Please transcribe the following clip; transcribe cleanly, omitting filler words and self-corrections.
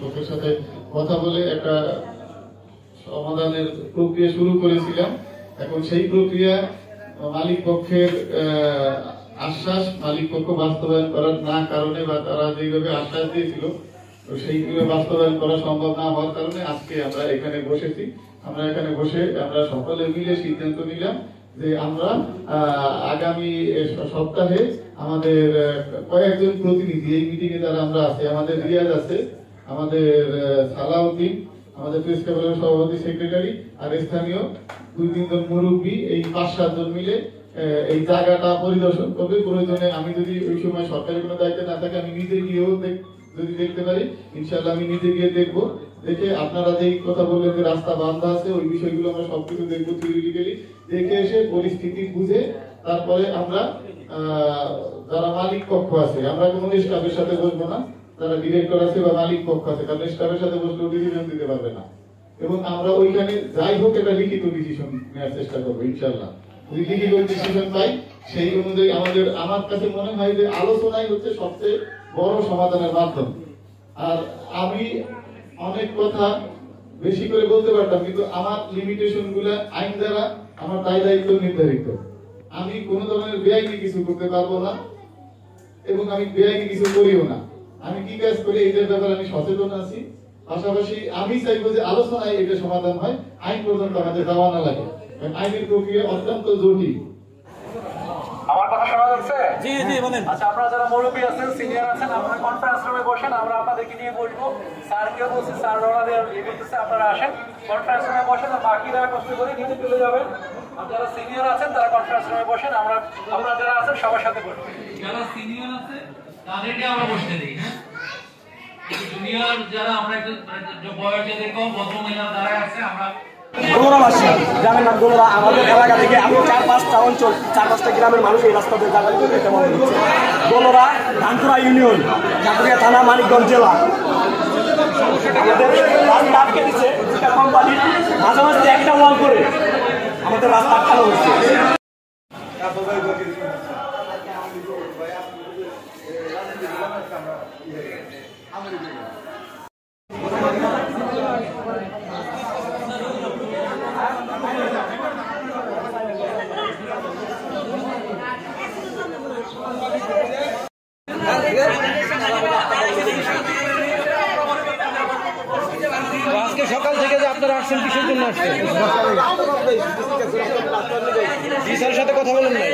পক্ষের সাথে কথা বলে একটা সমাধানের প্রক্রিয়া শুরু করেছিলাম। এখন সেই প্রক্রিয়া মালিক পক্ষের আশ্বাস মালিক পক্ষ বাস্তবায়ন করার না কারণে বা তারা যেভাবে আশ্বাস দিয়েছিল সেইগুলো বাস্তবায়ন করা সম্ভব না হওয়ার কারণে আজকে আমরা এখানে বসেছি। আমরা এখানে বসে আমরা সকলে মিলে সিদ্ধান্ত নিলাম যে আমরা আগামী সপ্তাহে আমাদের কয়েকজন প্রতিনিধি এই মিটিং এ যারা আমরা আছি, আমাদের রিয়াজ আছে, আমাদের সালাউদ্দিন, আমাদের প্রেস ক্লাবের সভাপতি সেক্রেটারি, আর স্থানীয় 2-3 জন মুরব্বী, এই 5-7 জন মিলে এই জায়গাটা পরিদর্শন করবে। প্রয়োজনে আমি যদি ওই সময় সরকারি কোনো দায়িত্ব না থাকে আমি নিজে গিয়েও যদি দেখতে পারি, ইনশাআল্লাহ আমি নিজে গিয়ে দেখবো। দেখে আপনারা যেই কথা বললেন যে রাস্তা বান্ধা আছে, ওই বিষয়গুলো আমরা সবকিছু দেখবো থিওরিটিক্যালি, দেখে এসে পরিস্থিতি বুঝে তারপরে আমরা যারা মালিক পক্ষ আছে, আমরা কোনো স্টাফের সাথে বসবো না, যারা ডিরেক্টর আছে বা মালিক পক্ষ আছে, কারণ স্টাফের সাথে বসলেও ডিসিশন দিতে পারবে না। এবং আমরা ওইখানে যাই হোক একটা লিখিত ডিসিশন নেওয়ার চেষ্টা করবো ইনশাআল্লাহ। যদি লিখিত ডিসিশন পাই সেই অনুযায়ী আমার কাছে মনে হয় যে আলোচনাই হচ্ছে সবচেয়ে বড় সমাধানের মাধ্যম। আর আমি অনেক কথা বেশি করে বলতে পারতাম, কিন্তু আমার লিমিটেশন গুলা আইন দ্বারা আমার দায় দায়িত্ব নির্ধারিত। আমি কোন ধরনের বেআইনি কিছু করতে পারবো না এবং আমি বেআইনি কিছু করিও না। আমি কি কাজ করি এটার ব্যাপারে আমি সচেতন আছি। পাশাপাশি আমি চাইবো যে আলোচনায় এটা সমাধান হয়, আইন পর্যন্ত আমাদের যাওয়া না লাগে। আইনের প্রক্রিয়া অত্যন্ত জটিল। আমার কথা শোনা যাচ্ছে? জি জি বলেন। আচ্ছা, আপনারা যারা মুরব্বী আছেন, সিনিয়র আছেন, আপনারা কনফারেন্স রুমে বসেন, আমরা আপনাদেরকে নিয়ে বসবো। স্যারকেও বলছি, স্যার ওনাদের ইয়ে করতেছে, আপনারা আসেন কনফারেন্স রুমে বসেন, আর বাকিরা কষ্ট করে নিচে চলে যাবেন। আর যারা সিনিয়র আছেন তারা কনফারেন্স রুমে বসেন, আমরা যারা আছেন সবার সাথে বসবো। যারা সিনিয়র আছে তাদেরকে আমরা বসতে দিই, হ্যাঁ। জুনিয়র যারা আমরা একটু বয়সে দেখো ভদ্রমহিলা যারা আছে আমরা গোলরাবাসী, গ্রামের নাম গোলরা। আমাদের এলাকা থেকে আমি 4-5টা অঞ্চল, 4-5টা গ্রামের মানুষ এই রাস্তাতে যাতায়াত করতে মনে হচ্ছে। গোলরা, ধানপুরা ইউনিয়ন, চাকুরিয়া থানা, মানিকগঞ্জ জেলা। আমাদের রাস্তা আটকে দিচ্ছে কোম্পানি, মাঝে মাঝে একটা ওয়াল করে আমাদের রাস্তা আটকানো হচ্ছে। আজকে সকাল থেকে যে আপনারা আসছেন কিসের জন্য আসছেন? জি স্যারের সাথে কথা বলেন নাই?